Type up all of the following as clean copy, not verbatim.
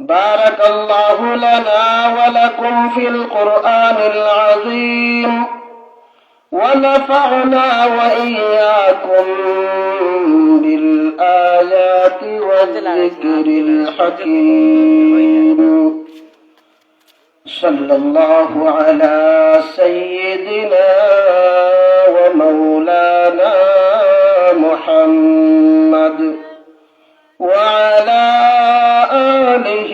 بارك الله لنا ولكم في القرآن العظيم ونفعنا وإياكم بالآيات والذكر الحكيم صلى الله على سيدنا ومولانا محمد وعلى آله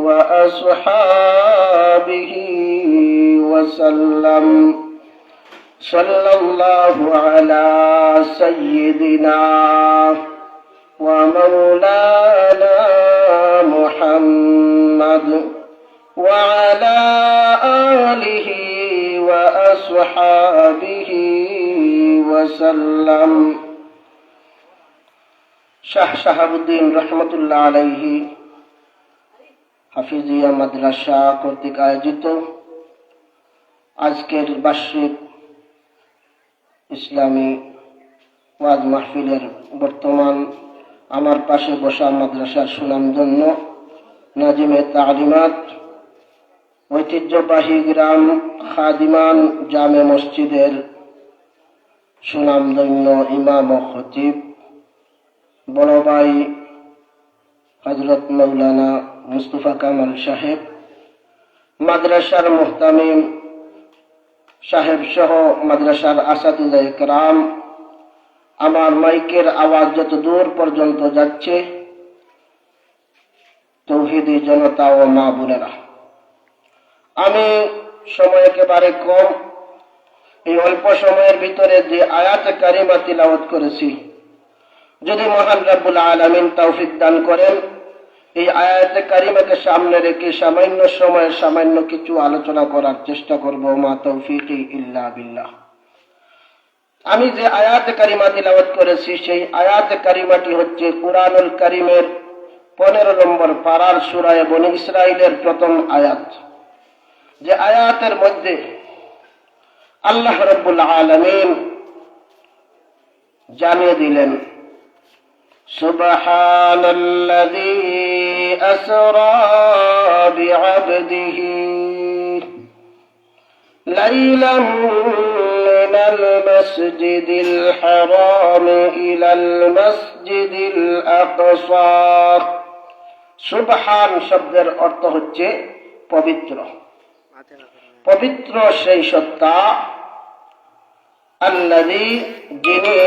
وأصحابه وسلم صلى الله على سيدنا ومولانا محمد وعلى آله وأصحابه وسلم শাহ শাহাবুদ্দিন রহমতুল্লাহ আলাইহি হাফিজিয়া মাদ্রাসা কর্তৃক আয়োজিত আজকের বার্ষিক ইসলামী ওয়াজ মাহফিলের বর্তমান আমার পাশে বসা মাদ্রাসার সুনামধন্য নাজিমে তালিমাত ঐতিহ্যবাহী গ্রাম খাদিমান জামে মসজিদের সুনামধন্য ইমাম ও খতিব বড় ভাই হযরত মাওলানা মুস্তাফা কামাল সাহেব, মাদ্রাসার মুহতামিম সাহেব সহ মাদ্রাসার আসাতিজা ইকরাম, আমার মাইকের আওয়াজ যত দূর পর্যন্ত যাচ্ছে তৌহিদি জনতা ও মা বোনেরা, আমি সময় একেবারে কম, এই অল্প সময়ের ভিতরে যে আয়াত কারিমা তিলাওয়াত করেছি, যদি মহান রব্বুল আলামিন তৌফিক দান করেন এই আয়াত কারিমাকে সামনে রেখে সামান্য সময়ে সামান্য কিছু আলোচনা করার চেষ্টা করব। মা তৌফিকি ইল্লা বিল্লাহ। আমি যে আয়াত কারিমা তিলাওয়াত করেছি সেই আয়াত কারিমাটি হচ্ছে কুরআনুল কারীমের 15 নম্বর পারার সূরা বনী ইসরাঈলের প্রথম আয়াত, যে আয়াতের মধ্যে আল্লাহ রাব্বুল আলামিন জানিয়ে দিলেন সুবহানাল্লাযী আসরা বিআবদিহি লাইলাম মিনাল মাসজিদিল হারাম ইলাল মাসজিদিল আকসা। সুবহান শব্দের অর্থ হচ্ছে পবিত্র। পবিত্র সেই সত্তা আল্লাযী যিনি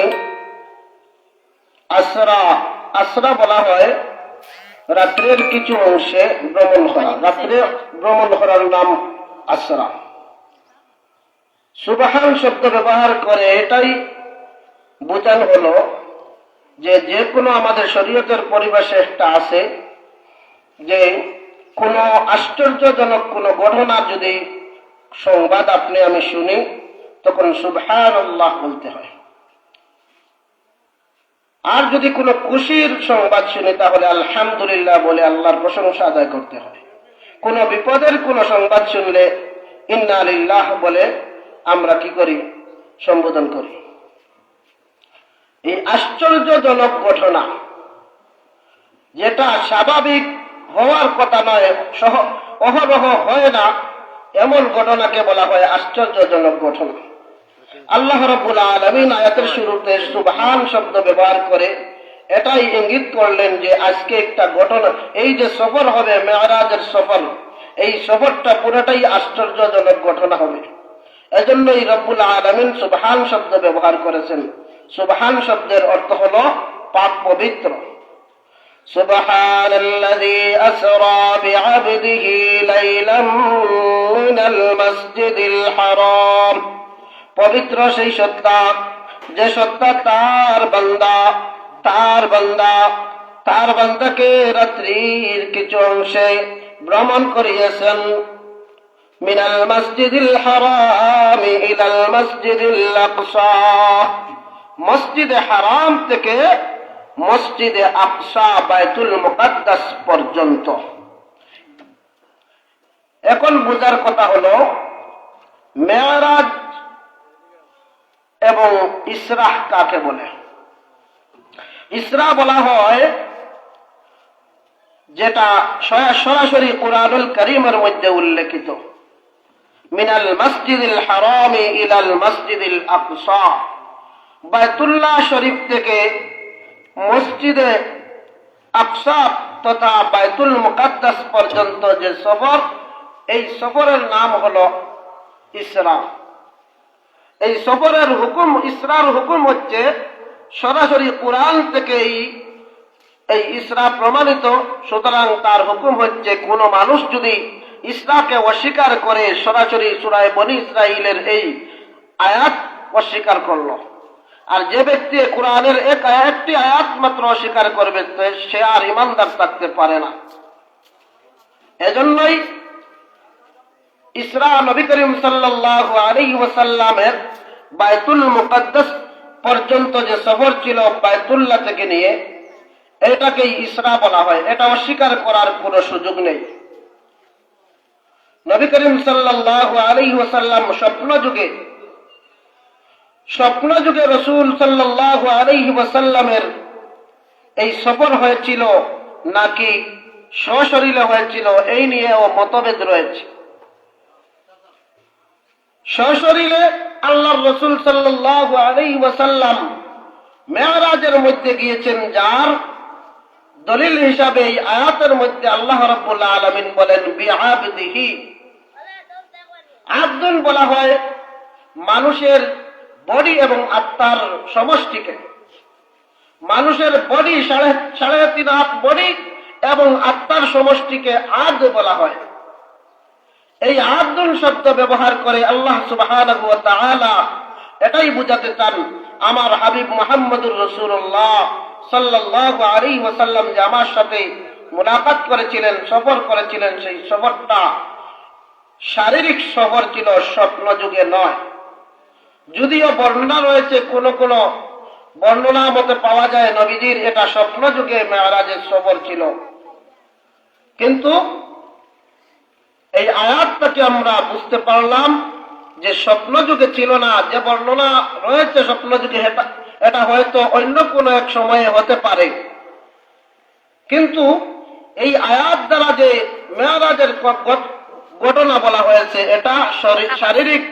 আসরা, আসরা বলা হয় রাত্রের কিছু অংশে ভ্রমণ করা, রাত্রে ভ্রমণ করার নাম আসরা। সুবহান শব্দ ব্যবহার করে এটাই বোঝানো হলো যে যে কোনো আমাদের শরীয়তের পরিবেশে একটা আছে যে কোনো আশ্চর্যজনক কোনো ঘটনা যদি সংবাদ আপনি আমি শুনি তখন সুবহানাল্লাহ বলতে হয়, আর যদি কোনো খুশির সংবাদ শুনি তাহলে আলহামদুলিল্লাহ বলে আল্লাহর প্রশংসা আদায় করতে হয়। কোনো বিপদের কোনো সংবাদ শুনলে ইন্না লিল্লাহ বলে আমরা কি করি? সম্বোধন করি। এই আশ্চর্যজনক ঘটনা যেটা স্বাভাবিক হওয়ার কথা নয়, অহরহ হয় না, এমন ঘটনাকে বলা হয় আশ্চর্যজনক ঘটনা। আল্লাহ রাব্বুল আলামিন আয়াতের শুরুতে সুবহান শব্দ ব্যবহার করে এটাই ইঙ্গিত করলেন যে আজকে একটা ঘটনা, এই যে সফর হবে মেরাজের সফর, এই সফরটা পুরোটাই আশ্চর্যজনক ঘটনা হবে। এজন্যই রব্বুল আলামিন সুবহান শব্দ ব্যবহার করেছেন। সুবহান শব্দের অর্থ হলো পাক পবিত্র। সুবহানাল্লাযী আসরা বিআবদিহি লাইলাম মিনাল মাসজিদিল হারাম। পবিত্র সেই সত্তা যে সত্তা তার বান্দাকে রাত্রির কিছু অংশে ভ্রমণ করিয়েছেন। মিনাল মসজিদিল হারাম ইলাল মসজিদিল আকসা, মসজিদে হারাম থেকে মসজিদে আকসা বাইতুল মুকাদ্দাস পর্যন্ত। এখন বুঝার কথা হলো মেরাজ এবং ইসরাহ কাকে বলে। ইসরা বলা হয় যেটা সরাসরি কুরআনুল কারীমের মধ্যে উল্লেখিত, মিনাল মসজিদিল হারামি ইলাল মসজিদিল আকসা, বাইতুল্লাহ শরীফ থেকে মসজিদে আকসা তথা বাইতুল মুকাদ্দাস পর্যন্ত যে সফর, এই সফরের নাম হলো ইসরা। এই সফরের হুকুম, ইসরার হুকুম হচ্ছে সরাসরি কুরআন থেকে এই ইসরা প্রমাণিত। সুতরাং তার হুকুম হচ্ছে কোন মানুষ যদি ইসরাকে অস্বীকার করে, সরাসরি সূরা বনী ইসরাঈলের এই আয়াত অস্বীকার করলো, আর যে ব্যক্তি কোরআনের একটি আয়াত মাত্র অস্বীকার করবে সে আর ইমানদার থাকতে পারে না। এজন্যই ইসরা নবী করিম সাল্লাল্লাহু আলাইহি ওয়াসাল্লামের বাইতুল মুকাদ্দাস পর্যন্ত যে সফর ছিল বাইতুল্লাহ থেকে নিয়ে, এটাকে ইসরা বলা হয়। এটা অস্বীকার করার কোনো সুযোগ নেই। নবী করিম সাল্লাল্লাহু আলাইহি ওয়াসাল্লাম স্বপ্ন যুগে রাসূল সাল্লাল্লাহু আলাইহি ওয়াসাল্লামের এই সফর হয়েছিল নাকি সশরীরে হয়েছিল, এই নিয়েও মতভেদ রয়েছে। সশরীরে আল্লাহর রাসূল সাল্লাল্লাহু আলাইহি ওয়াসাল্লাম মেরাজের মধ্যে গিয়েছেন, যার দলিল হিসাবে এই আয়াতের মধ্যে আল্লাহ রাব্বুল আলামিন বলেন বিআবদিহি। আব্দুল বলা হয় মানুষের বডি এবং আত্মার সমষ্টিকে। মানুষের বডি 3.5 হাত বডি এবং আত্মার সমষ্টিকে আদ বলা হয়। এই আব্দুল শব্দ ব্যবহার করে আল্লাহ সুবহানাহু ওয়া তাআলা এটাই বুঝাতে চান, আমার হাবিব মুহাম্মদুর রাসূলুল্লাহ সাল্লাল্লাহু আলাইহি ওয়াসাল্লাম যে আমার সাথে মুলাকাত করেছিলেন, সফর করেছিলেন, সেই সফরটা শারীরিক সফর ছিল, স্বপ্ন যুগে নয়। যদিও বর্ণনা রয়েছে, কোন কোন বর্ণনা মতে পাওয়া যায় নবীজির এটা স্বপ্ন যুগে মেরাজের সফর ছিল, কিন্তু এই আয়াতটাকে আমরা বুঝতে পারলাম যে স্বপ্ন যুগে ছিল না। যে বর্ণনা রয়েছে স্বপ্ন যুগে, এটা হয়তো অন্য কোনো এক সময়ে হতে পারে, কিন্তু এই আয়াত দ্বারা যে মেরাজের ঘটনা বলা হয়েছে এটা শারীরিক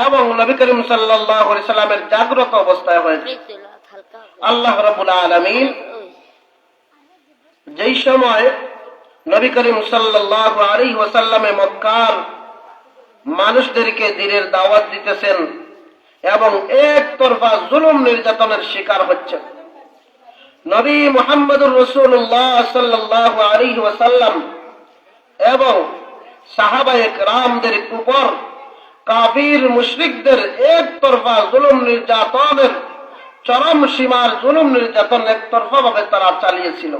এবং নবী করিম সাল্লাল্লাহু আলাইহি সাল্লামের জাগ্রত অবস্থায় হয়েছে। আল্লাহ রাব্বুল আলামিন যেই সময় নবী করিম সাল্লাল্লাহু আলাইহি ওয়াসাল্লামে মক্কার মানুষদেরকে দ্বীনের দাওয়াত দিতেছেন এবং একতরফা জুলুম নির্যাতনের শিকার হচ্ছেন, নবী মুহাম্মদুর রাসূলুল্লাহ সাল্লাল্লাহু আলাইহি ওয়াসাল্লাম এবং সাহাবায়ে কেরামদের উপর কাফির মুশরিকদের একতরফা জুলুম নির্যাতনের চরম সীমার জুলুম নির্যাতন একতরফা ভাবে তারা চালিয়েছিল।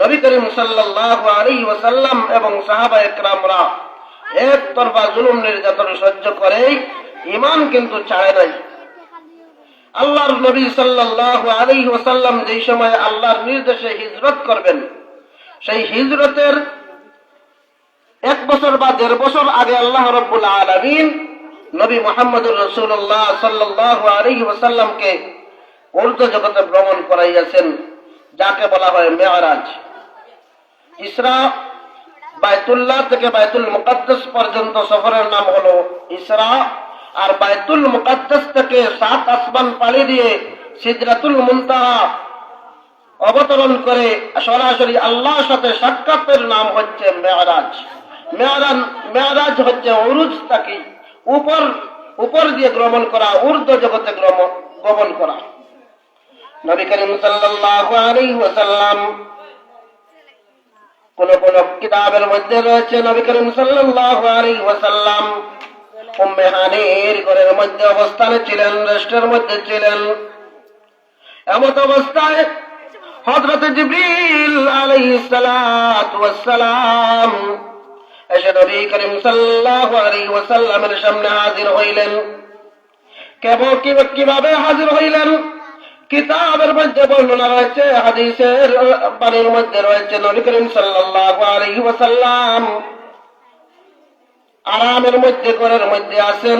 নবী করিম সাল্লাল্লাহু আলাইহি ওয়াসাল্লাম এবং সাহাবায়ে কেরামরা একতরফা জুলুম নির্যাতন সহ্য করেই ঈমান কিন্তু ছাড়ে নাই। আল্লাহর নবী সাল্লাল্লাহু আলাইহি ওয়াসাল্লাম যেই সময় আল্লাহর নির্দেশে হিজরত করবেন, সেই হিজরতের 1 বছর বা 1.5 বছর আগে আল্লাহ রাব্বুল আলামিন নবী মুহাম্মদুর রাসূলুল্লাহ সাল্লাল্লাহু আলাইহি ওয়াসাল্লামকে ঊর্ধ্ব জগতে ভ্রমণ করাইয়াছেন, যাকে বলা হয় মেরাজ। ইসরা বাইতুল্লাহ থেকে বাইতুল মুকাদ্দাস পর্যন্ত সফরের নাম হলো ইসরা, আর বাইতুল মুকাদ্দাস থেকে 7 আসমান পাড়ি দিয়ে সিদরাতুল মুনতাহা অবতরণ করে সরাসরি আল্লাহর সাথে সাক্ষাতের নাম হচ্ছে মেরাজ। মেরাজ হচ্ছে উরুজ, তাকে উপর দিয়ে গমন করা, ঊর্ধ্ব জগতে গমন করা। নবী করিম সাল্লাল্লাহু আলাইহি ওয়াসাল্লাম, কোন কোন কিতাবের মধ্যে রয়েছে নবী করিম সাল্লাল্লাহু আলাইহি ওয়াসাল্লাম উম্মে হানির ঘরের মধ্যে অবস্থানে ছিলেন, রেস্টের মধ্যে ছিলেন। এমত অবস্থায় হযরত জিবরিল আলাইহিস সালাতু ওয়াস সালাম এসে নবী করিম সাল্লাল্লাহু আলাইহি ওয়াসাল্লামের সামনে হাজির হইলেন। কিভাবে হাজির হইলেন? কিতাবের মধ্যে বর্ণনা রয়েছে, হাদিসের বাণীর মধ্যে রয়েছে, নবী করিম সাল্লাল্লাহু আলাইহি ওয়াসাল্লাম আরামের মধ্যে ঘরের মধ্যে আছেন,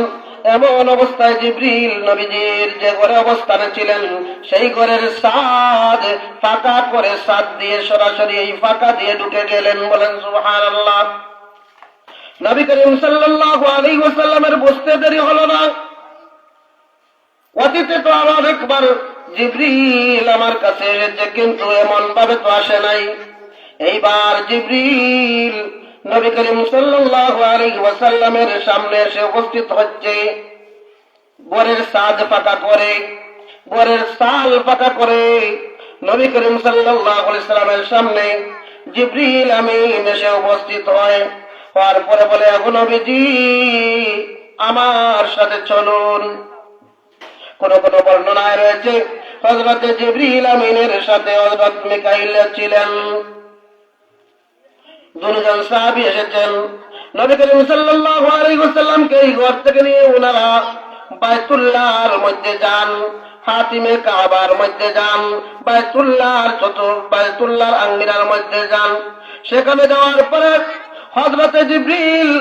এমন অবস্থায় জিবরিল নবীজির যে ঘরে অবস্থানে ছিলেন সেই ঘরের ছাদ ফাঁকা করে ছাদ দিয়ে সরাসরি এই ফাঁকা দিয়ে ঢুকে গেলেন। বলেন সুবহানাল্লাহ। নবী করিম সাল্লাল্লাহু আলাইহি ওয়াসাল্লামের বুঝতে দেরি হলো না। অতীতে তো আমার একবার জিবরিল আমার কাছে এসেছে, কিন্তু এমন ভাবে তো আসে নাই। এইবার জিবরিল নবী করিম সাল্লাল্লাহু আলাইহি ওয়াসাল্লামের সামনে এসে উপস্থিত হচ্ছে। ঘরের ছাদ ফাঁকা করে, ঘরের চাল ফাঁকা করে নবী করিম সাল্লাল্লাহু আলাইহি ওয়াসাল্লামের সামনে জিবরিল আমিন এসে উপস্থিত হয়। হওয়ার পরে বলে, এখন নবীজি আমার সাথে চলুন। কোন কোন বর্ণনায় রয়েছে হযরত জিবরিল আমিনের সাথে হযরত মিকাইল ছিলেন। দুজন সাহাবী এসেছেন। নবী করিম সাল্লাল্লাহু আলাইহি ওয়াসাল্লামকে এই ঘর থেকে নিয়ে ওনারা বাইতুল্লাহর মধ্যে যান, হাতিমে কাবার মধ্যে যান, বাইতুল্লাহর আঙ্গিনার মধ্যে যান। সেখানে যাওয়ার পরে হযরত জিবরিল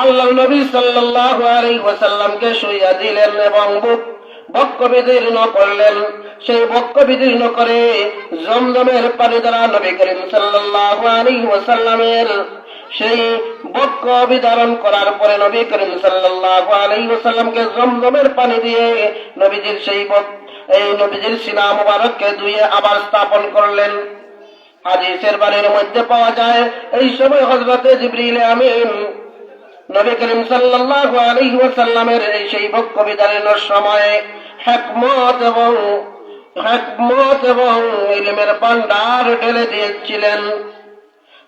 আল্লাহর নবী সাল্লাল্লাহু আলাইহি ওয়াসাল্লামকে শুইয়া দিলেন এবং বক্ষ বিদীর্ণ করলেন। সেই বক্ষ বিদীর্ণ করে জমজমের পানি দ্বারা নবী করিম সাল্লাল্লাহু আলাইহি ওয়াসাল্লামের সেই বক্ষ বিদারণ করার পরে নবী করিম সাল্লাল্লাহু আলাইহি ওয়াসাল্লামকে জমজমের পানি দিয়ে নবীজির নবীজির সিনা মুবারককে ধুয়ে আবার স্থাপন করলেন। হাদিসের বাণীর মধ্যে পাওয়া যায়, এই সময় হযরতে জিবরিল আমিন নবী করিম সাল্লাল্লাহু আলাইহি ওয়াসাল্লামের এই সেই বক্ষ বিদারণের সময় হিকমত এবং ইলমের ভান্ডার ঢেলে দিয়েছিলেন।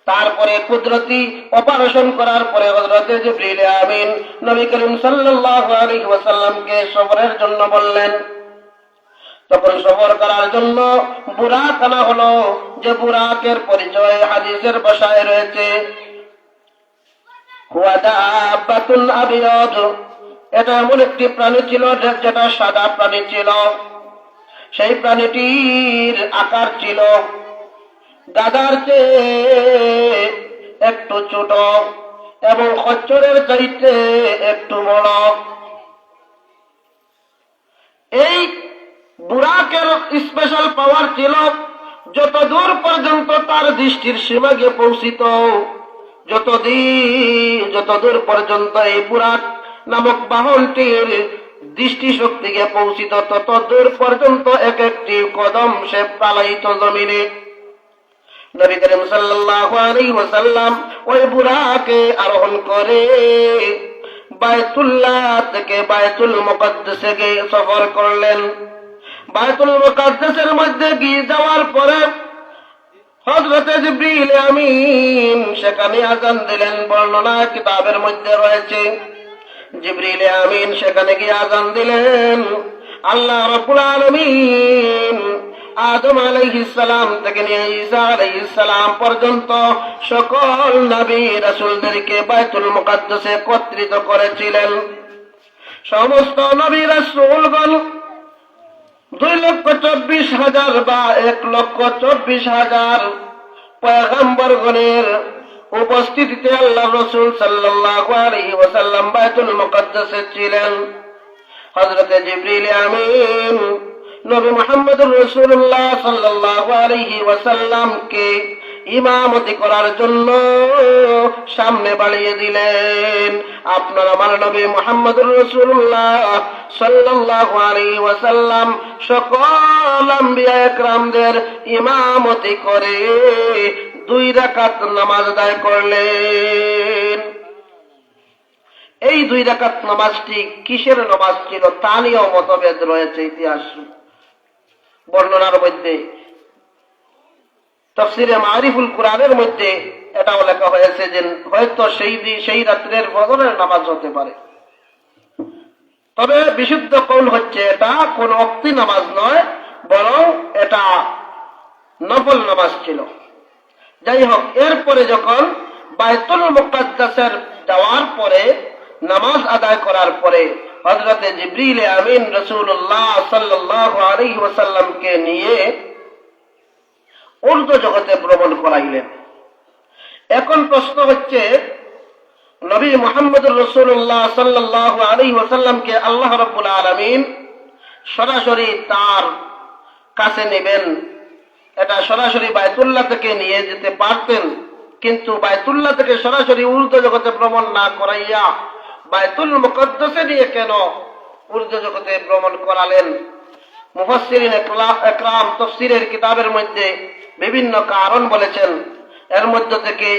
তারপরে কুদরতি অপারেশন করার পরে হযরতে জিবরিল আমিন নবী করিম সাল্লাল্লাহু আলাইহি ওয়াসাল্লামকে সফরের জন্য বললেন। তখন সফর করার জন্য বুরাক আনা হলো। যে বুরাকের পরিচয় হাদিসের ভাষায় রয়েছে হুয়া দাব্বাতুন আবিয়াদ। এটা এমন একটি প্রাণী ছিল যেটা সাদা প্রাণী ছিল। সেই প্রাণীটির আকার ছিল গাধার চেয়ে একটু ছোট এবং খচ্চরের চাইতে একটু বড়। এই বুরাকের স্পেশাল পাওয়ার ছিল যত দূর পর্যন্ত তার দৃষ্টির সীমা গিয়ে পৌঁছিত, যত দূর পর্যন্ত এই বুরাক নামক বাহনটির দৃষ্টি শক্তি গিয়ে পৌঁছিত, তত দূর পর্যন্ত এক একটি কদম সে পালাইত জমিনে। নবী করিম সাল্লাল্লাহু আলাইহি ওয়াসাল্লাম ওই বুরাকে আরোহণ করে বায়তুল্লাহ থেকে বায়তুল মুকদ্দাসে গিয়ে সফর করলেন। বায়তুল মুকদ্দাসের মধ্যে গিয়ে যাওয়ার পরে হযরত জিবরিল আমিন সেখানে আযান দিলেন। বর্ণনা কিতাবের মধ্যে রয়েছে জিবরিল আমিন সেখানে গিয়ে আযান দিলেন। আল্লাহ রাব্বুল আলামিন আদম আলাইহিস সালাম থেকে নিয়ে ঈসা আলাইহিস সালাম পর্যন্ত সকল নবী রাসূলদেরকে বায়তুল মুকদ্দাসে একত্রিত করেছিলেন। সমস্ত নবী রাসূলগণ 2,24,000 বা 1,24,000 পয়গম্বরগণের উপস্থিতিতে আল্লাহ রাসূল সাল্লাল্লাহু আলাইহি ওয়াসাল্লাম বায়তুল মুকদ্দাসে ছিলেন। হযরত জিবরিল আমিন নবী মুহাম্মদুর রাসূলুল্লাহ সাল্লাল্লাহু আলাইহি ওয়াসাল্লামকে ইমামতি করার জন্য সামনে বাড়িয়ে দিলেন। আপনার আমার নবী মুহাম্মদুর রাসূলুল্লাহ সাল্লাল্লাহু আলাইহি ওয়াসাল্লাম সকল আম্বিয়া একরামদের ইমামতি করে 2 রাকাত নামাজ আদায় করলেন। এই 2 রাকাত নামাজটি কিসের নামাজ ছিল তা নিয়েও মতভেদ রয়েছে ইতিহাস বর্ণনার মধ্যে। তাফসীরে মারিফুল কোরআনের মধ্যে এটাও লেখা হয়েছে যে হয়তো সেই রাত্রের ফজরের নামাজ হতে পারে। তবে বিশুদ্ধ কৌল হচ্ছে এটা কোন ওয়াক্তি নামাজ নয়, বরং এটা নফল নামাজ ছিল। যাই হোক, এরপরে যখন বায়তুল মুকদ্দাসের যাওয়ার পরে নামাজ আদায় করার পরে হযরত জিবরিল আমিন রাসূলুল্লাহ সাল্লাল্লাহু আলাইহি ওয়াসাল্লামকে নিয়ে ঊর্ধ্ব জগতে ভ্রমণ করাইলেন। এখন প্রশ্ন হচ্ছে, নবী মুহাম্মদুর রাসূলুল্লাহ সাল্লাল্লাহু আলাইহি ওয়াসাল্লামকে আল্লাহ রাব্বুল আলামিন সরাসরি তার কাছে নেবেন, এটা সরাসরি বায়তুল্লাহ থেকে নিয়ে যেতে পারতেন, কিন্তু বায়তুল্লাহ থেকে সরাসরি ঊর্ধ্ব জগতে ভ্রমণ না করাইয়া বায়তুল মুকদ্দাসে নিয়ে কেন ঊর্ধ্ব জগতে ভ্রমণ করালেন? মুফাসসিরিন একরাম তাফসীরের কিতাবের মধ্যে বিভিন্ন কারণ বলেছেন। এর মধ্য থেকে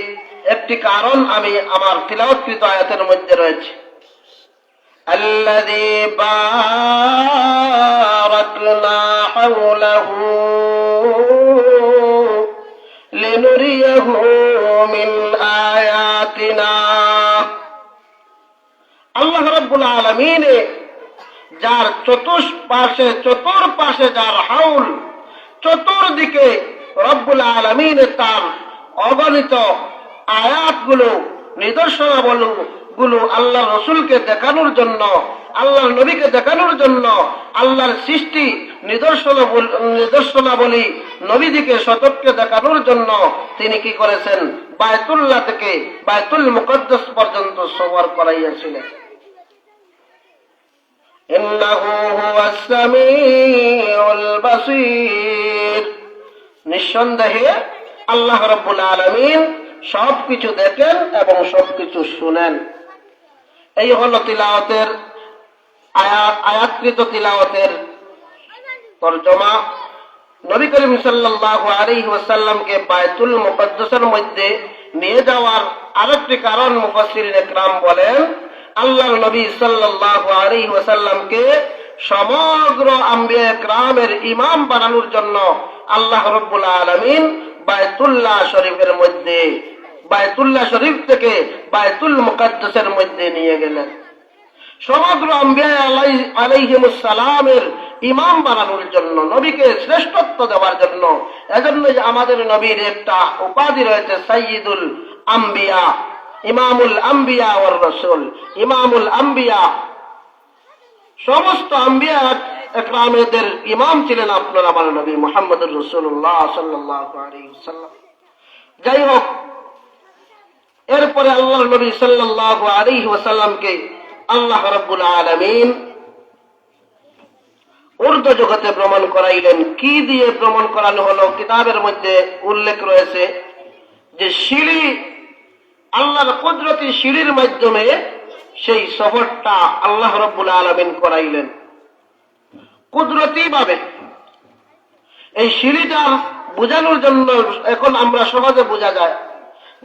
একটি কারণ আমি আমার তিলাওয়াতকৃত আয়াতের মধ্যে রয়েছে, আল্লাযী বারাকনা হাওলাহু লিনুরিয়াহু মিন আয়াতিনা। আল্লাহ রাব্বুল আলামিন যার চতুর্পাশে যার হাউল, চতুর্দিকে রব্বুল আলামিন তার অগণিত আয়াতগুলো, নিদর্শনাবলীগুলো আল্লাহ রসুলকে দেখানোর জন্য, আল্লাহর নবীকে দেখানোর জন্য, আল্লাহর সৃষ্টি নিদর্শনাবলী নবীদিকে শতককে দেখানোর জন্য তিনি কি করেছেন? বায়তুল্লাহ থেকে বায়তুল মুকদ্দাস পর্যন্ত সফর করাইয়াছিলেন। ইন্নাহু হুয়াস সামিউল বাসীর, নিঃসন্দেহে আল্লাহ রাব্বুল আলামিন সবকিছু দেখেন এবং সবকিছু শুনেন। এই হলো তিলাওয়াতের আয়াতকৃত তিলাওয়াতের তরজমা। নবী করিম সাল্লাল্লাহু আলাইহি ওয়াসাল্লামকে বায়তুল মুকদ্দাসের মধ্যে নিয়ে যাওয়ার আরেকটি কারণ মুফাসসিরিন একরাম বলেন, আল্লাহর নবী সাল্লাল্লাহু আলাইহি ওয়াসাল্লামকে সমগ্র আম্বিয়া একরামের ইমাম বানানোর জন্য আল্লাহ রাব্বুল আলামিন বায়তুল্লাহ শরীফের মধ্যে, বায়তুল্লাহ শরীফ থেকে বায়তুল মুকদ্দাসের মধ্যে নিয়ে গেলেন। সমগ্র আম্বিয়া আলাইহিমুস সালামের ইমাম বানানোর জন্য, নবীকে শ্রেষ্ঠত্ব দেওয়ার জন্য। এজন্য আমাদের নবীর একটা উপাধি রয়েছে, সাইয়্যিদুল আম্বিয়া, ইমামুল আম্বিয়া ওয়ার রাসূল। ইমামুল আম্বিয়া, সমস্ত আম্বিয়া একরামদের ইমাম ছিলেন আপনার আমার নবী মুহাম্মদুর রাসূলুল্লাহ সাল্লাল্লাহু আলাইহি ওয়াসাল্লাম। যাই হোক, এরপরে আল্লাহর নবী সাল্লাল্লাহু আলাইহি ওয়াসাল্লামকে আল্লাহ রাব্বুল আলামিন ঊর্ধ্ব জগতে ভ্রমণ করাইলেন। কি দিয়ে ভ্রমণ করানো হলো? কিতাবের মধ্যে উল্লেখ রয়েছে যে সিঁড়ি, আল্লাহর কুদরতি সিঁড়ির মাধ্যমে সেই সফরটা আল্লাহ রাব্বুল আলামিন করাইলেন কুদরতি ভাবে। এই সিঁড়িটা বোঝানোর জন্য এখন আমরা সহজে বোঝা যায়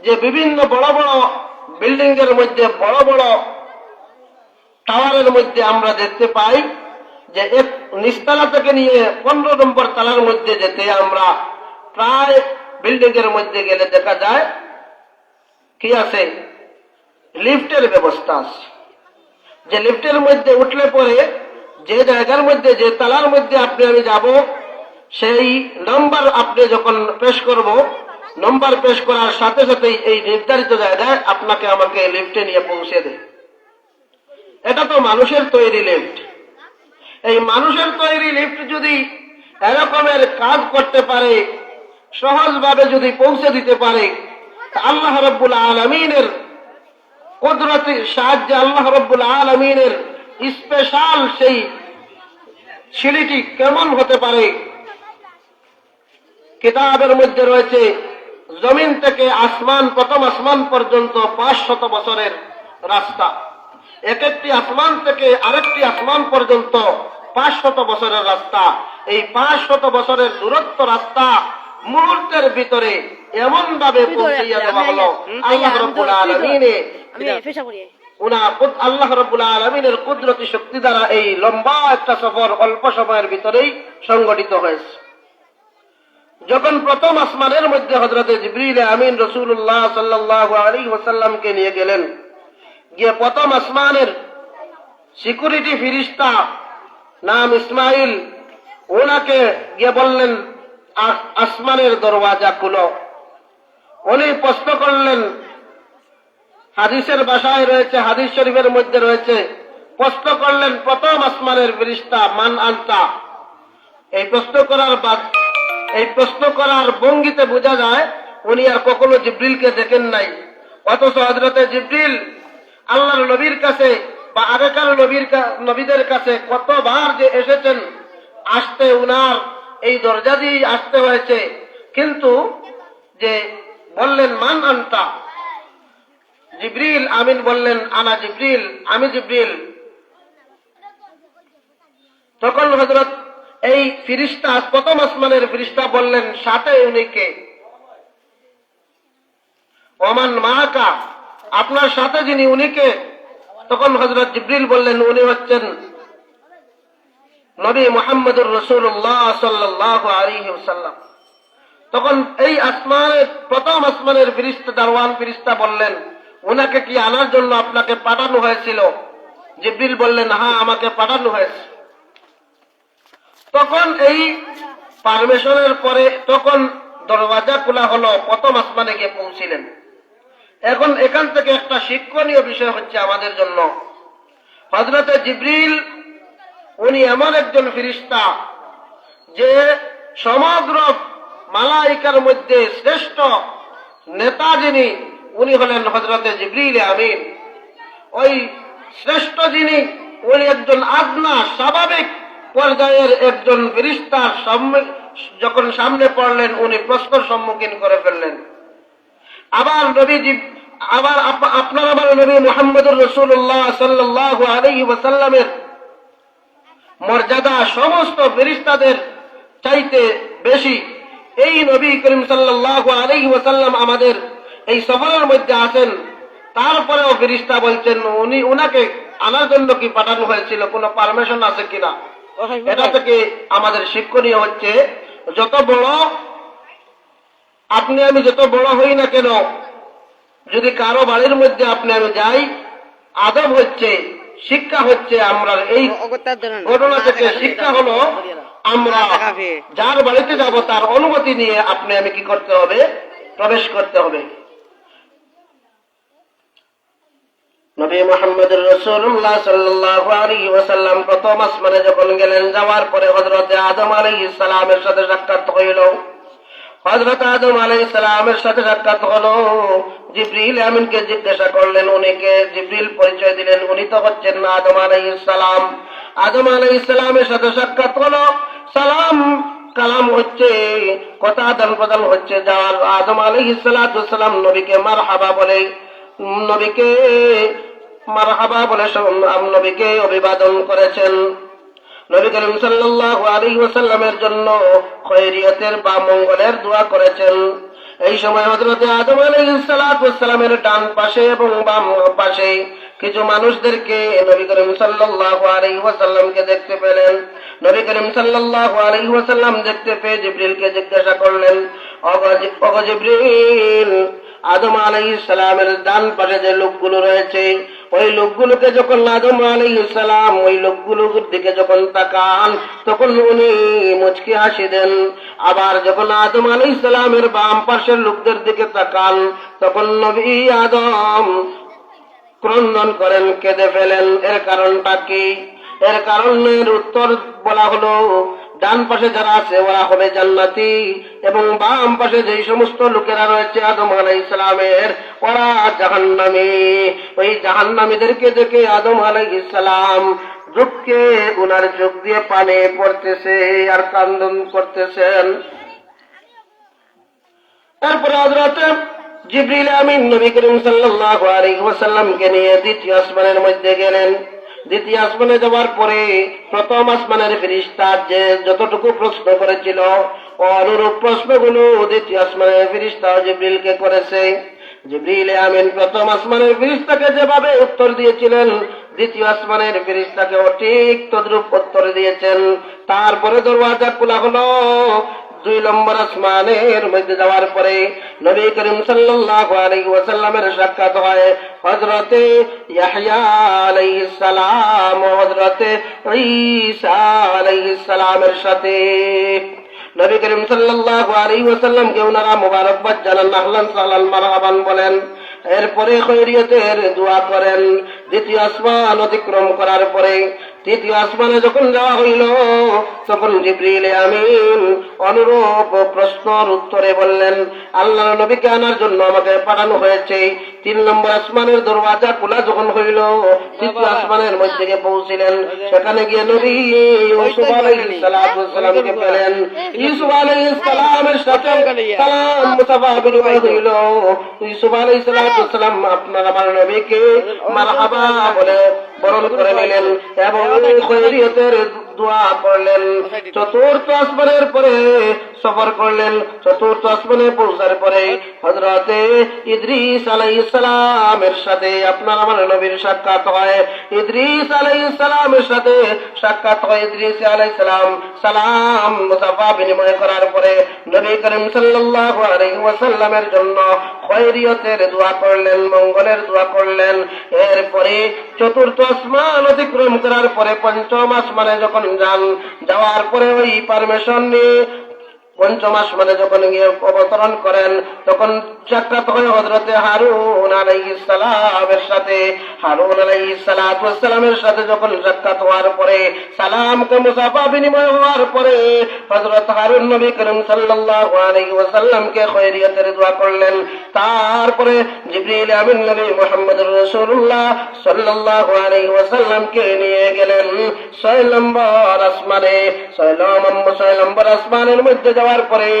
যে বিভিন্ন বড় বড় বিল্ডিং এর মধ্যে, বড় বড় টাওয়ারের মধ্যে আমরা দেখতে পাই যে এক নিচতলা থেকে নিয়ে 15 নম্বর তলার মধ্যে যেতে আমরা প্রায় বিল্ডিং এর মধ্যে গেলে দেখা যায় কি আছে? লিফটের ব্যবস্থা আছে। যে লিফটের মধ্যে উঠলে পরে যে জায়গার মধ্যে, যে তলার মধ্যে আপনি আমি যাব, সেই নম্বর আপনি যখন পেশ করব, নম্বর পেশ করার সাথে সাথেই এই নির্ধারিত জায়গায় আপনাকে আমাকে লিফটে নিয়ে পৌঁছে দেয়। এটা তো মানুষের তৈরি লিফট। এই মানুষের তৈরি লিফট যদি এরকমের কাজ করতে পারে, সহজভাবে যদি পৌঁছে দিতে পারে, আল্লাহ রাব্বুল আলামিনের কুদরতের সাহায্যে, আল্লাহ রাব্বুল আলামিনের স্পেশাল সেই সিঁড়িটি কেমন হতে পারে? কিতাবের মধ্যে রয়েছে, জমিন থেকে আসমান, প্রথম আসমান পর্যন্ত 500 বছরের রাস্তা। এক একটি আসমান থেকে আরেকটি আসমান পর্যন্ত 500 বছরের রাস্তা। এই 500 বছরের দূরত্ব রাস্তা মুহূর্তের ভিতরে এমন ভাবে পৌঁছাইয়া দেওয়া হলো আল্লাহ রাব্বুল আলামিনের, আল্লাহ রাব্বুল আলামিনের কুদরতি শক্তি দ্বারা। এই লম্বা একটা সফর অল্প সময়ের ভিতরেই সংগঠিত হয়েছে। যখন প্রথম আসমানের মধ্যে হযরত জিবরিল আমিন রাসূলুল্লাহ সাল্লাল্লাহু আলাইহি ওয়াসাল্লামকে নিয়ে গেলেন, গিয়ে প্রথম আসমানের সিকিউরিটি ফেরেশতা নাম ইসমাইল, ওনাকে গিয়ে বললেন আসমানের দরওয়াজা খুলো। উনি প্রশ্ন করলেন, হাদিসের ভাষায় রয়েছে, হাদিস শরীফের মধ্যে রয়েছে, প্রশ্ন করলেন প্রথম আসমানের ফেরেশতা, মান আনতা। এই প্রশ্ন করার ভঙ্গিতে বোঝা যায় উনি আর কখনো জিবরিলকে দেখেন নাই। অথচ হযরতে জিবরিল আল্লাহর নবীর কাছে বা আগেকার নবীদের কাছে কতবার যে এসেছেন, আসতে উনার এই দরজা দিয়ে আসতে হয়েছে, কিন্তু যে বললেন মান আনতা, জিবরিল আমিন বললেন আনা জিবরিল, আমি জিবরিল। তখন হযরত এই ফিরিস্তা, প্রথম আসমানের ফিরিস্তা বললেন সাথে উনি কে? ওমান মাকা, আপনার সাথে যিনি উনি কে? তখন হযরত জিবরিল বললেন উনি হচ্ছেন নবী মুহাম্মদুর রাসূলুল্লাহ সাল্লাল্লাহু আলাইহি ওয়াসাল্লাম। তখন এই আসমানের প্রথম আসমানের ফিরিস্তা, দারওয়ান ফিরিস্তা বললেন উনাকে কি আনার জন্য আপনাকে পাঠানো হয়েছিল? জিবরিল বললেন হ্যাঁ, আমাকে পাঠানো হয়েছে। তখন এই পারমিশনের পরে তখন দরওয়াজা খোলা হলো, প্রথম আসমানে গিয়ে পৌঁছিলেন। এখন এখান থেকে একটা শিক্ষণীয় বিষয় হচ্ছে আমাদের জন্য, হযরতে জিবরিল উনি এমন একজন ফিরিস্তা যে সমগ্র মালাইকার মধ্যে শ্রেষ্ঠ নেতা যিনি, উনি হলেন হযরতে জিবরিল আমিন। ওই শ্রেষ্ঠ যিনি, উনি একজন আদনা স্বাভাবিক পর্যায়ের একজন ফেরেশতার যখন সামনে পড়লেন, উনি প্রশ্নের সম্মুখীন করে ফেললেন। আবার আপনার আমার নবী মুহাম্মদুর রাসূলুল্লাহ সাল্লাল্লাহু আলাইহি ওয়াসাল্লামের মর্যাদা সমস্ত ফেরেশতাদের চাইতে বেশি। এই নবী করিম সাল্লাল্লাহু আলাইহি ওয়াসাল্লাম আমাদের এই সফরের মধ্যে আছেন, তারপরেও ফেরেশতা বলছেন উনাকে আনার জন্য কি পাঠানো হয়েছিল, কোনো পারমিশন আছে কিনা। এটা থেকে আমাদের শিক্ষণীয় হচ্ছে, যত বড় আপনি আমি যত বড় হই না কেন, যদি কারো বাড়ির মধ্যে আপনি আমি যাই, আদব হচ্ছে, শিক্ষা হচ্ছে, আমরা এই ঘটনা থেকে শিক্ষা হলো আমরা যার বাড়িতে যাব তার অনুমতি নিয়ে আপনি আমি কি করতে হবে, প্রবেশ করতে হবে। নবী মুহাম্মদুর রাসূলুল্লাহ সাল্লাল্লাহু আলাইহি ওয়াসাল্লাম প্রথম আসমানে যখন গেলেন, যাওয়ার পরে হযরত আদম আলাইহিস সালামের সাথে সাক্ষাৎ হইল। হযরত আদম আলাইহিস সালামের সাথে সাক্ষাৎ হলো, জিবরিল আমিনকে জিজ্ঞাসা করলেন উনি কে। জিবরিল পরিচয় দিলেন উনি তো হচ্ছেন আদম আলাইহিস সালাম। আদম আলাইহিস সালামের সাথে সাক্ষাৎ হলো, সালাম কালাম হচ্ছে, কথা আদান প্রদান হচ্ছে। যাওয়ার আদম আলাইহিস সালাম নবীকে মারহাবা বলে, নবীকে মারহাবা বলে নবীকে অভিবাদন করেছেন। নবী করিম সাল্লাল্লাহু আলাইহি ওয়াসাল্লামের জন্য খৈরিয়তের বা মঙ্গলের দোয়া করেছেন। এই সময় হযরত আদম আলাইহিস সালামের ডান পাশে এবং বাম পাশে কিছু মানুষদেরকে নবী করিম সাল্লাল্লাহু আলাইহি ওয়াসাল্লামকে দেখতে পেলেন। নবী করিম সাল্লাল্লাহু আলাইহি ওয়াসাল্লাম দেখতে পেয়ে জিবরিলকে জিজ্ঞাসা করলেন, ওগো জিবরিল, আদম আলাইহিস সালামের ডান পাশে যে লোকগুলো রয়েছে, ওই লোকগুলোকে যখন আদম আলাইহিস সালাম ওই লোকগুলোর দিকে যখন তাকান, তখন উনি মুচকি হাসি দেন। আবার যখন আদম আলাইহিস সালামের বাম পাশের লোকদের দিকে তাকান, তখন নবী আদম ক্রন্দন করেন, কেঁদে ফেলেন। এর কারণটা কি? এর কারণের উত্তর বলা হলো, ডান পাশে যারা আছে ওরা হবে জান্নাতি, এবং বাম পাশে যে সমস্ত লোকেরা রয়েছে আদম আলাইহিস সালামের, ওরা জাহান্নামী। ওই জাহান্নামীদেরকে দেখে আদম আলাইহিস সালাম দুঃখে উনার চোখ দিয়ে পানি পড়তেছে আর কান্দন করতেছেন। তারপরে হযরত জিবরিল আমিন নবী করিম সাল্লাল্লাহু আলাইহি ওয়াসাল্লামকে নিয়ে দ্বিতীয় আসমানের মধ্যে গেলেন। দ্বিতীয় আসমানে যাওয়ার পরে প্রথম আসমানের ফেরেশতা যে যতটুকু প্রশ্ন করেছিল, অনুরূপ প্রশ্নগুলো দ্বিতীয় আসমানের ফেরেশতা জিবরিলকে করেছে। জিবরিল আমিন প্রথম আসমানের ফেরেশতাকে যেভাবে উত্তর দিয়েছিলেন, দ্বিতীয় আসমানের ফেরেশতাকেও ঠিক তদ্রূপ উত্তর দিয়েছেন। তারপরে দরওয়াজা খোলা হলো। 2 নম্বর আসমানের মধ্যে যাওয়ার পরে নবী করিম সাল্লাল্লাহু আলাইহি ওয়াসাল্লামের সাক্ষাৎ হয় হযরতে ইয়াহইয়া আলাইহিস সালাম ও হযরতে ঈসা আলাইহিস সালামের সাথে। নবী করিম সাল্লাল্লাহু আলাইহি ওয়াসাল্লামকে ওনারা মুবারকবাদ জানান, আহলান সাহলান মারহাবান বলেন। এরপরে খৈরিয়তের দোয়া করেন। দ্বিতীয় আসমান অতিক্রম করার পরে তৃতীয় আসমানে যখন যাওয়া হইল তখন জিবরিল আমিন অনুরূপ প্রশ্নের উত্তরে বললেন, আল্লাহ নবীকে আনার জন্য আমাকে পাঠানো হয়েছে। 3 নম্বর আসমানের দরওয়াজা খোলা যখন হইল, তৃতীয় আসমানের মধ্যে গিয়ে পৌঁছিলেন। সেখানে গিয়ে নবী ইউসুফ আলাইহিস সালামকে পেলেন। ইউসুফ আলাইহিস সালামের সাথে সালাম মুতাবাবিল হইল। ইউসুফ আলাইহিস সালাম আপনার আমার নবীকে মারহাবা বলে বরণ করে নিলেন এবং খৈরিয়তের দোয়া করলেন। চতুর্থ আসমানের পরে সফর করলেন। চতুর্থ আসমানে পৌঁছার পরে হযরতে ইদ্রিস আলাইহিস সালামের সাথে আপনার আমার নবীর সাক্ষাৎ হয়। ইদ্রিস আলাইহিস সালামের সাথে সাক্ষাৎ হয়। ইদ্রিস আলাইহিস সালাম সালাম মুসাফা বিনিময় করার পরে নবী করিম সাল্লাল্লাহু আলাইহি ওয়াসাল্লামের জন্য খৈরিয়তের দোয়া করলেন, মঙ্গলের দোয়া করলেন। এরপরে চতুর্থ আসমান অতিক্রম করার পরে পঞ্চম আসমানে যখন যান, যাওয়ার পরে ওই পারমিশন নিয়ে পঞ্চম আসমানে যখন গিয়ে অবতরণ করেন তখন সাক্ষাৎ হয় হযরতে হারুন আলাইহিস সালামের সাথে। হারুন আলাইহিস সালামের সাথে যখন সাক্ষাৎ হওয়ার পরে সালামকে মুসাফা বিনিময় হওয়ার পরে হযরত হারুন নবী করিম সাল্লাল্লাহু আলাইহি ওয়াসাল্লামকে খৈরিয়তের দোয়া করলেন। তারপরে জিবরিল আমিন নবী মুহাম্মদুর রাসূলুল্লাহ সাল্লাল্লাহু আলাইহি ওয়াসাল্লামকে নিয়ে গেলেন 6 নম্বর আসমানে। 6 নম্বর আসমানের মধ্যে যাওয়ার পরে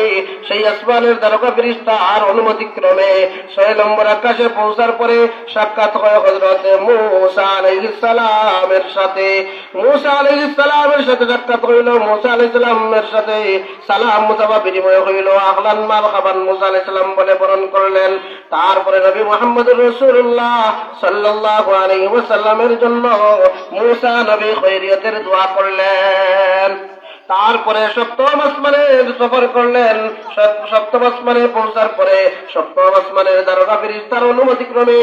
সেই আসমানের তারকা ফেরেশতা আর অনুমতি ক্রমে 6 নম্বর আকাশে পৌঁছার পরে সাক্ষাৎ হয় হযরত মূসা আলাইহিস সালামের সাথে। মূসা আলাইহিস সালামের সাথে সাক্ষাৎ হইল। মূসা আলাইহিস সালামের সাথে সালাম মুতাবা বিনিময় হইল। আহলান মারহাবান মূসা আলাইহিস সালাম বলে বরণ করলেন। তারপরে নবী মুহাম্মদুর রাসূলুল্লাহ সাল্লাল্লাহু আলাইহি ওয়াসাল্লামের জন্য মূসা নবী খৈরিয়তের দোয়া করলেন। তারপরে সপ্তম আসমানে সফর করলেন। সপ্তম আসমানে পৌঁছার পরে সপ্তম আসমানের দারোগা ফেরেশতার অনুমতি ক্রমে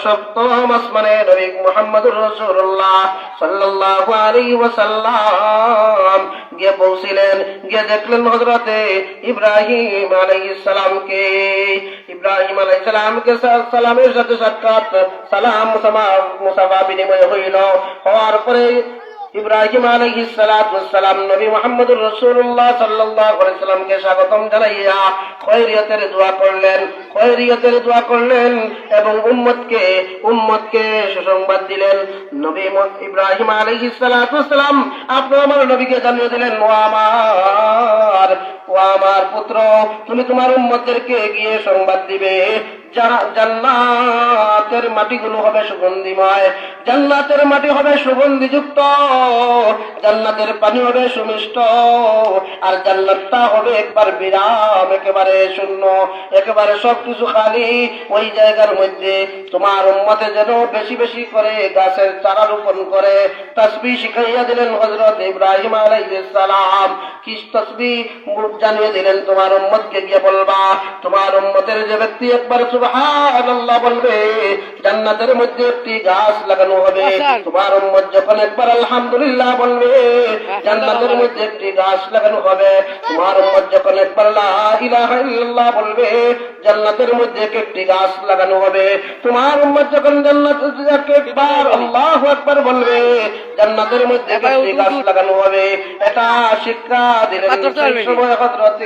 সপ্তম আসমানে নবী মুহাম্মদুর রাসূলুল্লাহ সাল্লাল্লাহু আলাইহি ওয়াসাল্লাম গিয়ে পৌঁছিলেন। গিয়ে দেখলেন হযরতে ইব্রাহিম আলাইহিস সালামকে। ইব্রাহিম আলাইহিস সালামের সাথে সাক্ষাৎ সালাম মুসাফা বিনিময় হইল। হওয়ার পরে ইব্রাহিম আলাইহিস সালাম নবী মুহাম্মদুর রাসূলুল্লাহ সাল্লাল্লাহু আলাইহি ওয়াসাল্লামকে স্বাগতম জানাইয়া খৈরিয়তের দোয়া করলেন এবং উম্মতকে সুসংবাদ দিলেন। নবী ইব্রাহিম আলাইহিস সালাম আপনার আমার নবীকে জানিয়ে দিলেন, ও আমার পুত্র, তুমি তোমার উম্মতদেরকে গিয়ে সংবাদ দিবে জান্নাতের মাটিগুলো হবে সুগন্ধিময়, জান্নাতের মাটি হবে সুগন্ধিযুক্ত, জান্নাতের পানি হবে সুমিষ্ট, আর জান্নাতটা হবে একবার বিরাম, একেবারে শূন্য, একেবারে সবকিছু খালি। ওই জায়গার মধ্যে তোমার উম্মতে যেন বেশি বেশি করে গাছের চারা রোপণ করে তাসবিহ শিখাইয়া দিলেন হযরত ইব্রাহিম আলাইহিস সালাম। কি তাসবিহ জানিয়ে দিলেন, তোমার উম্মতকে গিয়ে বলবা, তোমার উম্মতের যে ব্যক্তি একবার সুবহানাল্লাহ বলবে জান্নাতের মধ্যে একটি গাছ লাগানো হবে। তোমার উম্মত যখন একবার আলহামদুলিল্লাহ বলবে জান্নাতের মধ্যে একটি গাছ লাগানো হবে। তোমার উম্মত যখন একবার লা ইলাহা ইল্লাল্লাহ বলবে জান্নাতের মধ্যে একটি গাছ লাগানো হবে। তোমার উম্মত যখন জান্নাতে একবার আল্লাহু আকবার বলবে জান্নাতের মধ্যে একটি গাছ লাগানো হবে। এটা শিক্ষা দিলেন সেই সময় হযরত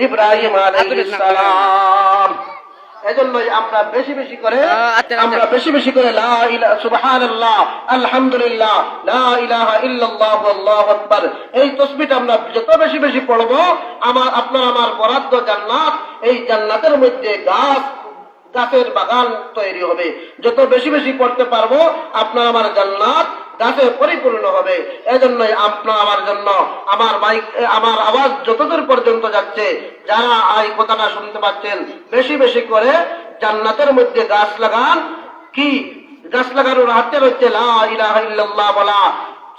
ইব্রাহিম আলাইহিস সালাম। এজন্যই আমরা বেশি বেশি করে লা ইলাহা সুবহানাল্লাহ আলহামদুলিল্লাহ লা ইলাহা ইল্লাল্লাহ আল্লাহু আকবার এই তাসবিহটা আমরা যত বেশি বেশি পড়ব আমার বরাদ্দ জান্নাত, এই জান্নাতের মধ্যে গাছের বাগান তৈরি হবে। যত বেশি বেশি পড়তে পারবো আপনার আমার জান্নাত গাছে পরিপূর্ণ হবে। এজন্যই আপনার আমার জন্য আমার আওয়াজ যতদূর পর্যন্ত যাচ্ছে, যারা এই কথাটা শুনতে পাচ্ছেন, বেশি বেশি করে জান্নাতের মধ্যে গাছ লাগান। কি গাছ লাগানোর হাতে রয়েছে লা ইলাহা ইল্লাল্লাহ বলা,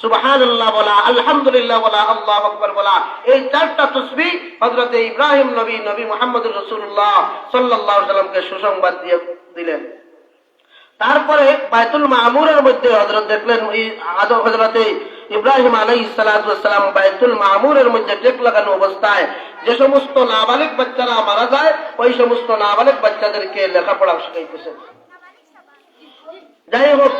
সুবহানাল্লাহ বলা, আলহামদুলিল্লাহ বলা, আল্লাহু আকবার বলা। এই 4টা তাসবিহ হযরত ইব্রাহিম নবী মুহাম্মদুর রাসূলুল্লাহ সাল্লাল্লাহু আলাইহি ওয়াসাল্লামকে সুসংবাদ দিয়ে দিলেন। তারপরে বাইতুল মামুরের মধ্যে হযরত দেখলেন হযরত ইব্রাহিম আলাইহিস সালাম বাইতুল মামুরের মধ্যে টেক লাগানো অবস্থায় যে সমস্ত নাবালিগ বাচ্চারা মারা যায়, ওই সমস্ত নাবালিগ বাচ্চাদেরকে লেখাপড়া শিখাইতেছেন। যাই হোক,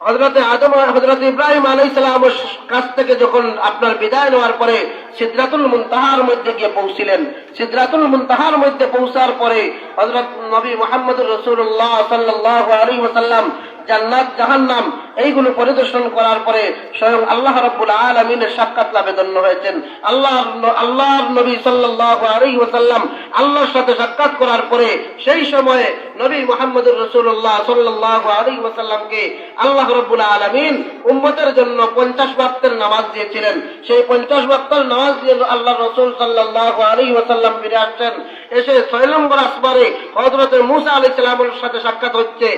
হযরত ইব্রাহিম আলাইহিস সালামের কাছ থেকে যখন আপনার বিদায় নেওয়ার পরে সিদরাতুল মুনতাহার মধ্যে গিয়ে পৌঁছিলেন, সিদরাতুল মুনতাহার মধ্যে পৌঁছার পরে হযরত নবী মুহাম্মদুর রাসূলুল্লাহ সাল্লাল্লাহু আলাইহি ওয়াসাল্লাম জান্নাত জাহান্নাম এইগুলো পরিদর্শন করার পরে স্বয়ং আল্লাহ রাব্বুল আলামিনের সাক্ষাৎ লাভে ধন্য হয়েছেন। আল্লাহর নবী সাল্লাল্লাহু আলাইহি ওয়াসাল্লাম আল্লাহর সাথে সাক্ষাৎ করার পরে সেই সময়ে নবী মুহাম্মদুর রাসূলুল্লাহ সাল্লাল্লাহু আলাইহি ওয়াসাল্লামকে আল্লাহ রাব্বুল আলামিন উম্মতের জন্য 50 ওয়াক্তের নামাজ দিয়েছিলেন। সেই 50 ওয়াক্তের নামাজ দিয়ে আল্লাহর রাসূল সাল্লাল্লাহু আলাইহি ওয়াসাল্লাম ফিরে আসছেন। এসে 6 নম্বর আসমানে হযরত মূসা আলাইহিস সালামের সাথে সাক্ষাৎ হচ্ছে।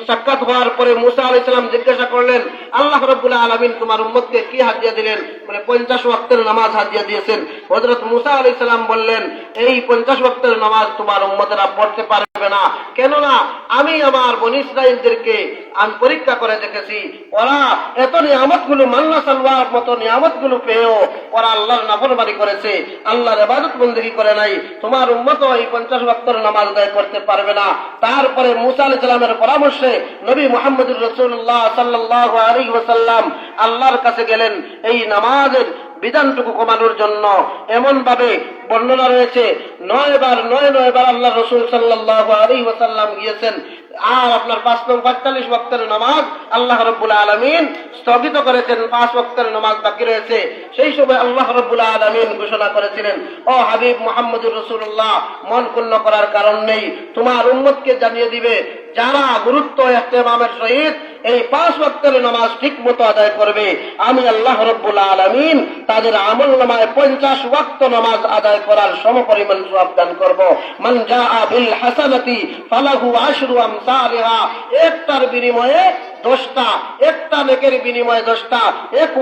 সাক্ষাৎ হওয়ার পরে মূসা আলাইহিস সালাম জিজ্ঞাসা করলেন, আল্লাহ রাব্বুল আলামিন তোমার উম্মতকে কি হাদিয়া দিলেন? বলে 50 ওয়াক্তের নামাজ হাদিয়া দিয়েছেন। হযরত মূসা আলাইহিস সালাম বললেন, এই 50 ওয়াক্তের নামাজ তোমার উম্মতেরা পড়তে পারবে না, কেননা আমি আমার বনী ইসরাঈলদেরকে আমি পরীক্ষা করে দেখেছি, ওরা এত নিয়ামতগুলো মান্না সালওয়ার মতো নিয়ামতগুলো পেয়েও ওরা আল্লাহর নাফরমানি করেছে, আল্লাহর ইবাদত বন্দেগী করে নাই। তোমার উম্মত এই 50 ওয়াক্তের নামাজ আদায় করতে পারবে না। তারপরে মূসা আলাইহিস সালামের পরামর্শে নবী মুহাম্মদুর রাসূলুল্লাহ সাল্লাল্লাহু আলাইহি ওয়াসাল্লাম আল্লাহর কাছে গেলেন এই নামাজের বিধানটুকু কমানোর জন্য। এমন ভাবে বর্ণনা রয়েছে 9 বার আল্লাহ রাসূল সাল্লাল্লাহু আলাইহি ওয়াসাল্লাম গিয়েছেন। আর আপনার 45 ওয়াক্তের নামাজ আল্লাহ রাব্বুল আলামিন স্থগিত করেছেন, 5 ওয়াক্তের নামাজ বাকি রয়েছে। সেই সময় আল্লাহ রাব্বুল আলামিন ঘোষণা করেছিলেন, ও হাবিব মুহাম্মদুর রাসূলুল্লাহ, মন ক্ষুণ্ণ করার কারণ নেই, তোমার উম্মতকে জানিয়ে দিবে যারা গুরুত্ব ইহতিমামের সহিত এই 5 ওয়াক্তের নামাজ ঠিক মতো আদায় করবে, আমি আল্লাহ রাব্বুল আলামিন তাদের আমলনামায় 50 ওয়াক্ত নামাজ আদায় করার সমপরিমাণ সওয়াব দান করব। মান জাআ বিল হাসানাতি ফালাহু আশরু আমসালিহা, একটার বিনিময়ে 10টা, একটা নেকের বিনিময়ে 10টা, এক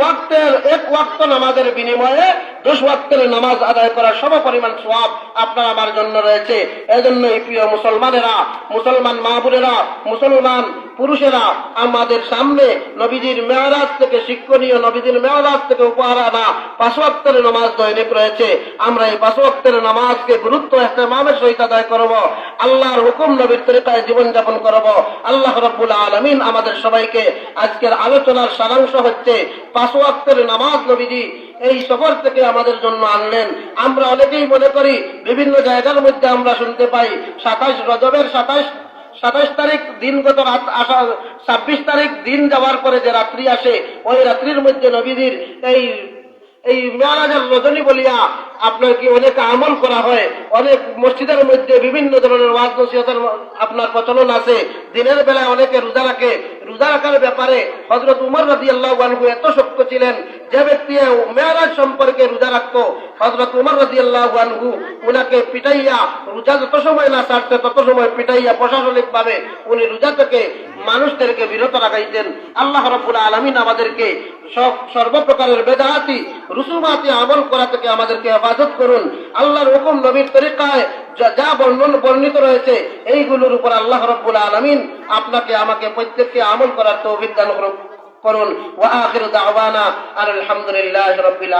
ওয়াক্ত নামাজের বিনিময়ে 10 ওয়াক্তের নামাজ আদায় করার সমপরিমাণ সওয়াব আপনার আমার জন্য রয়েছে। এজন্যই প্রিয় মুসলমানেরা, মুসলমান মা বোনেরা, মুসলমান পুরুষেরা, আমাদের সামনে নবীজির মেরাজ থেকে শিক্ষণীয়, নবীজির মেরাজ থেকে উপহার আনা 5 ওয়াক্তের নামাজ দৈনিক রয়েছে। আমরা এই 5 ওয়াক্তের নামাজকে গুরুত্ব ইহতিমামের সহিত আদায় করব, আল্লাহর হুকুম নবীর তরিকায় জীবনযাপন করব। আল্লাহ রাব্বুল আলামিন আমাদের সবাইকে, আজকের আলোচনার সারাংশ হচ্ছে 5 ওয়াক্তের নামাজ নবীজি এই সফর থেকে আমাদের জন্য আনলেন। আমরা অনেকেই মনে করি, বিভিন্ন জায়গার মধ্যে আমরা শুনতে পাই 27 রজবের 27 তারিখ দিনগত রাত আসা, 26 তারিখ দিন যাওয়ার পরে যে রাত্রি আসে, ওই রাত্রির মধ্যে নবীজির এই মেরাজের রজনী বলিয়া আপনার কি অনেক আমল করা হয়। অনেক মসজিদের মধ্যে বিভিন্ন ধরনের ওয়াজ নসিহতের আপনার প্রচলন আছে। দিনের বেলায় অনেকে রোজা রাখে। রোজা রাখার ব্যাপারে হযরত উমর রাদিয়াল্লাহু আনহু এত শক্ত ছিলেন, যে ব্যক্তি মেরাজ সম্পর্কে রোজা রাখতো, হযরত উমর রাদিয়াল্লাহু আনহু উনাকে পিটাইয়া, রোজা যত সময় না ছাড়তে তত সময় পিটাইয়া প্রশাসনিক ভাবে উনি রোজা থেকে মানুষদেরকে বিরত রাখাইতেন। আল্লাহ রাব্বুল আলামিন আমাদেরকে সর্বপ্রকারের বেদাতি রুসুমাতি আমল করা থেকে আমাদেরকে হেফাজত করুন। আল্লাহর হুকুম নবীর তরিকায় যা বর্ণিত রয়েছে এইগুলোর উপর আল্লাহ রাব্বুল আলামিন আপনাকে আমাকে প্রত্যেককে আমল করার তৌফিক দান করুন। ওয়া আখিরু দাওয়ানা আলহামদুলিল্লাহি রাব্বিল